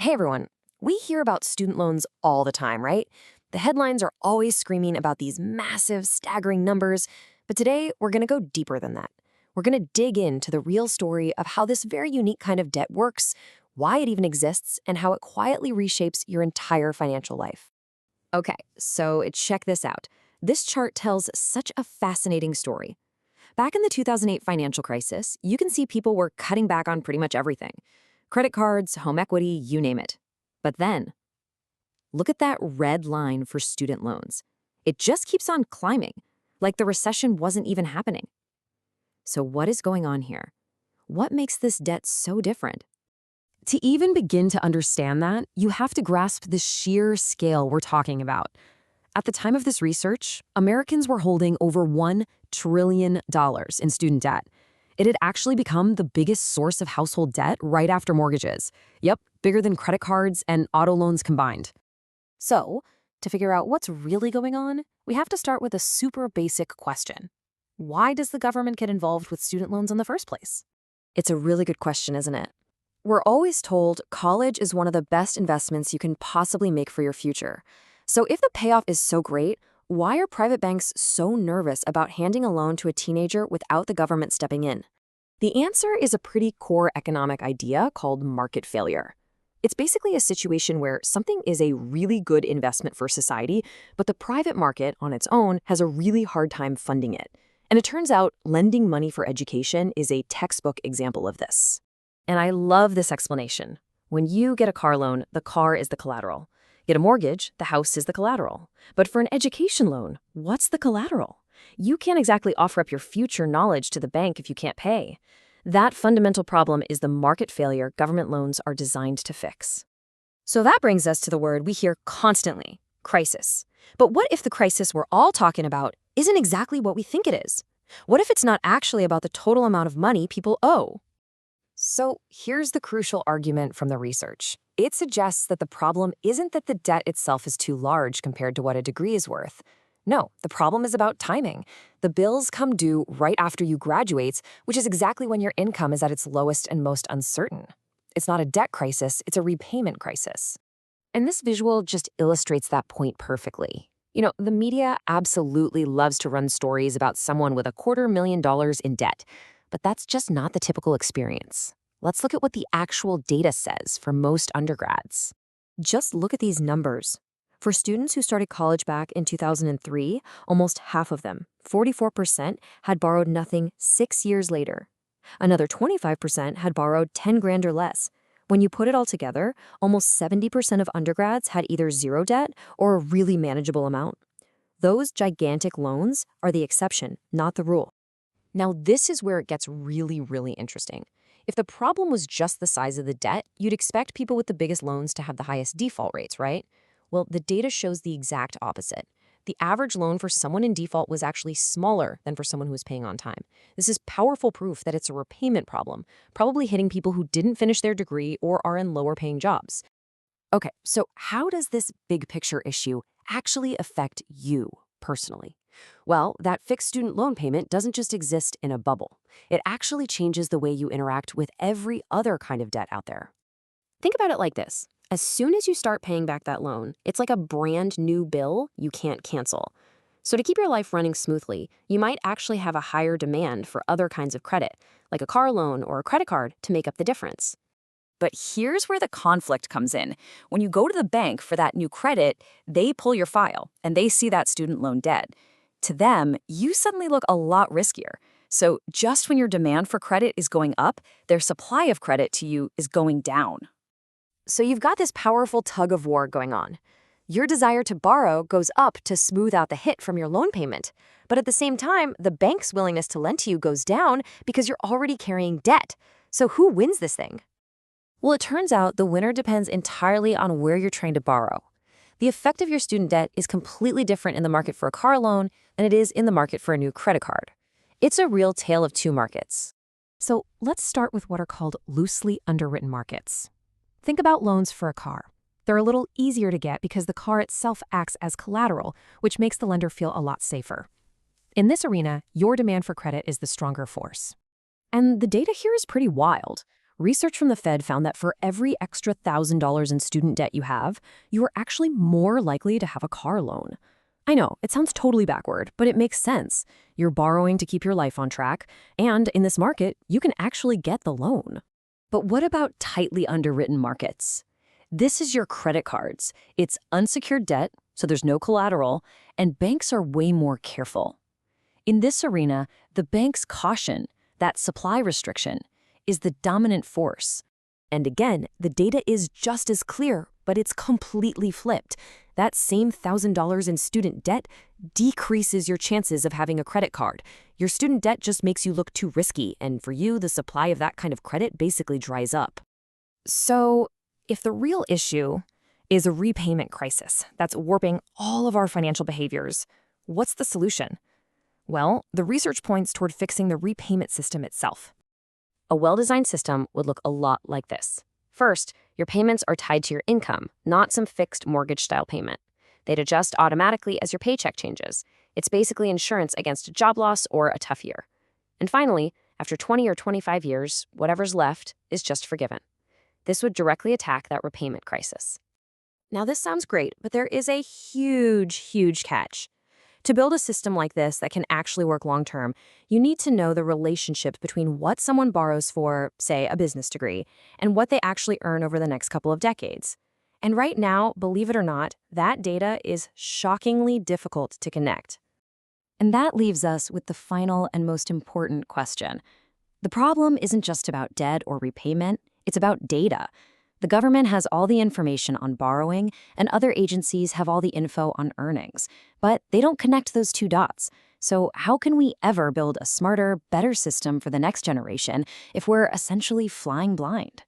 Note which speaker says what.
Speaker 1: Hey everyone, we hear about student loans all the time, right? The headlines are always screaming about these massive, staggering numbers, but today we're going to go deeper than that. We're going to dig into the real story of how this very unique kind of debt works, why it even exists, and how it quietly reshapes your entire financial life. Okay, so check this out. This chart tells such a fascinating story. Back in the 2008 financial crisis, you can see people were cutting back on pretty much everything. Credit cards, home equity, you name it. But then, look at that red line for student loans. It just keeps on climbing, like the recession wasn't even happening. So what is going on here? What makes this debt so different? To even begin to understand that, you have to grasp the sheer scale we're talking about. At the time of this research, Americans were holding over $1 trillion in student debt. It had actually become the biggest source of household debt right after mortgages. Yep, bigger than credit cards and auto loans combined. So, to figure out what's really going on, we have to start with a super basic question. Why does the government get involved with student loans in the first place? It's a really good question, isn't it? We're always told college is one of the best investments you can possibly make for your future. So if the payoff is so great, why are private banks so nervous about handing a loan to a teenager without the government stepping in? The answer is a pretty core economic idea called market failure. It's basically a situation where something is a really good investment for society, but the private market on its own has a really hard time funding it. And it turns out lending money for education is a textbook example of this. And I love this explanation. When you get a car loan, the car is the collateral. Get a mortgage, the house is the collateral. But for an education loan, what's the collateral? You can't exactly offer up your future knowledge to the bank if you can't pay. That fundamental problem is the market failure government loans are designed to fix. So that brings us to the word we hear constantly, crisis. But what if the crisis we're all talking about isn't exactly what we think it is? What if it's not actually about the total amount of money people owe? So here's the crucial argument from the research. It suggests that the problem isn't that the debt itself is too large compared to what a degree is worth. No, the problem is about timing. The bills come due right after you graduate, which is exactly when your income is at its lowest and most uncertain. It's not a debt crisis, it's a repayment crisis. And this visual just illustrates that point perfectly. The media absolutely loves to run stories about someone with $250,000 in debt, but that's just not the typical experience. Let's look at what the actual data says for most undergrads. Just look at these numbers. For students who started college back in 2003, almost half of them, 44%, had borrowed nothing 6 years later. Another 25% had borrowed 10 grand or less. When you put it all together, almost 70% of undergrads had either zero debt or a really manageable amount. Those gigantic loans are the exception, not the rule. Now, this is where it gets really, really interesting. If the problem was just the size of the debt, you'd expect people with the biggest loans to have the highest default rates, right? Well, the data shows the exact opposite. The average loan for someone in default was actually smaller than for someone who was paying on time. This is powerful proof that it's a repayment problem, probably hitting people who didn't finish their degree or are in lower paying jobs. Okay, so how does this big picture issue actually affect you personally? Well, that fixed student loan payment doesn't just exist in a bubble. It actually changes the way you interact with every other kind of debt out there. Think about it like this. As soon as you start paying back that loan, it's like a brand new bill you can't cancel. So to keep your life running smoothly, you might actually have a higher demand for other kinds of credit, like a car loan or a credit card, to make up the difference.
Speaker 2: But here's where the conflict comes in. When you go to the bank for that new credit, they pull your file and they see that student loan debt. To them, you suddenly look a lot riskier. So just when your demand for credit is going up, their supply of credit to you is going down.
Speaker 1: So you've got this powerful tug of war going on. Your desire to borrow goes up to smooth out the hit from your loan payment. But at the same time, the bank's willingness to lend to you goes down because you're already carrying debt. So who wins this thing? Well, it turns out the winner depends entirely on where you're trying to borrow. The effect of your student debt is completely different in the market for a car loan than it is in the market for a new credit card. It's a real tale of two markets. So let's start with what are called loosely underwritten markets. Think about loans for a car. They're a little easier to get because the car itself acts as collateral, which makes the lender feel a lot safer. In this arena, your demand for credit is the stronger force. And the data here is pretty wild. Research from the Fed found that for every extra $1,000 in student debt you are actually more likely to have a car loan. I know, it sounds totally backward, but it makes sense. You're borrowing to keep your life on track, and in this market, you can actually get the loan. But what about tightly underwritten markets? This is your credit cards. It's unsecured debt, so there's no collateral, and banks are way more careful. In this arena, the bank's caution, that supply restriction, is the dominant force. And again, the data is just as clear, but it's completely flipped. That same $1,000 in student debt decreases your chances of having a credit card. Your student debt just makes you look too risky, and for you, the supply of that kind of credit basically dries up. So, if the real issue is a repayment crisis that's warping all of our financial behaviors, what's the solution? Well, the research points toward fixing the repayment system itself. A well-designed system would look a lot like this. First, your payments are tied to your income, not some fixed mortgage-style payment. They'd adjust automatically as your paycheck changes. It's basically insurance against a job loss or a tough year. And finally, after 20 or 25 years, whatever's left is just forgiven. This would directly attack that repayment crisis. Now, this sounds great, but there is a huge catch. To build a system like this that can actually work long-term, you need to know the relationship between what someone borrows for, say, a business degree, and what they actually earn over the next couple of decades. And right now, believe it or not, that data is shockingly difficult to connect. And that leaves us with the final and most important question. The problem isn't just about debt or repayment, it's about data. The government has all the information on borrowing, and other agencies have all the info on earnings. But they don't connect those two dots. So how can we ever build a smarter, better system for the next generation if we're essentially flying blind?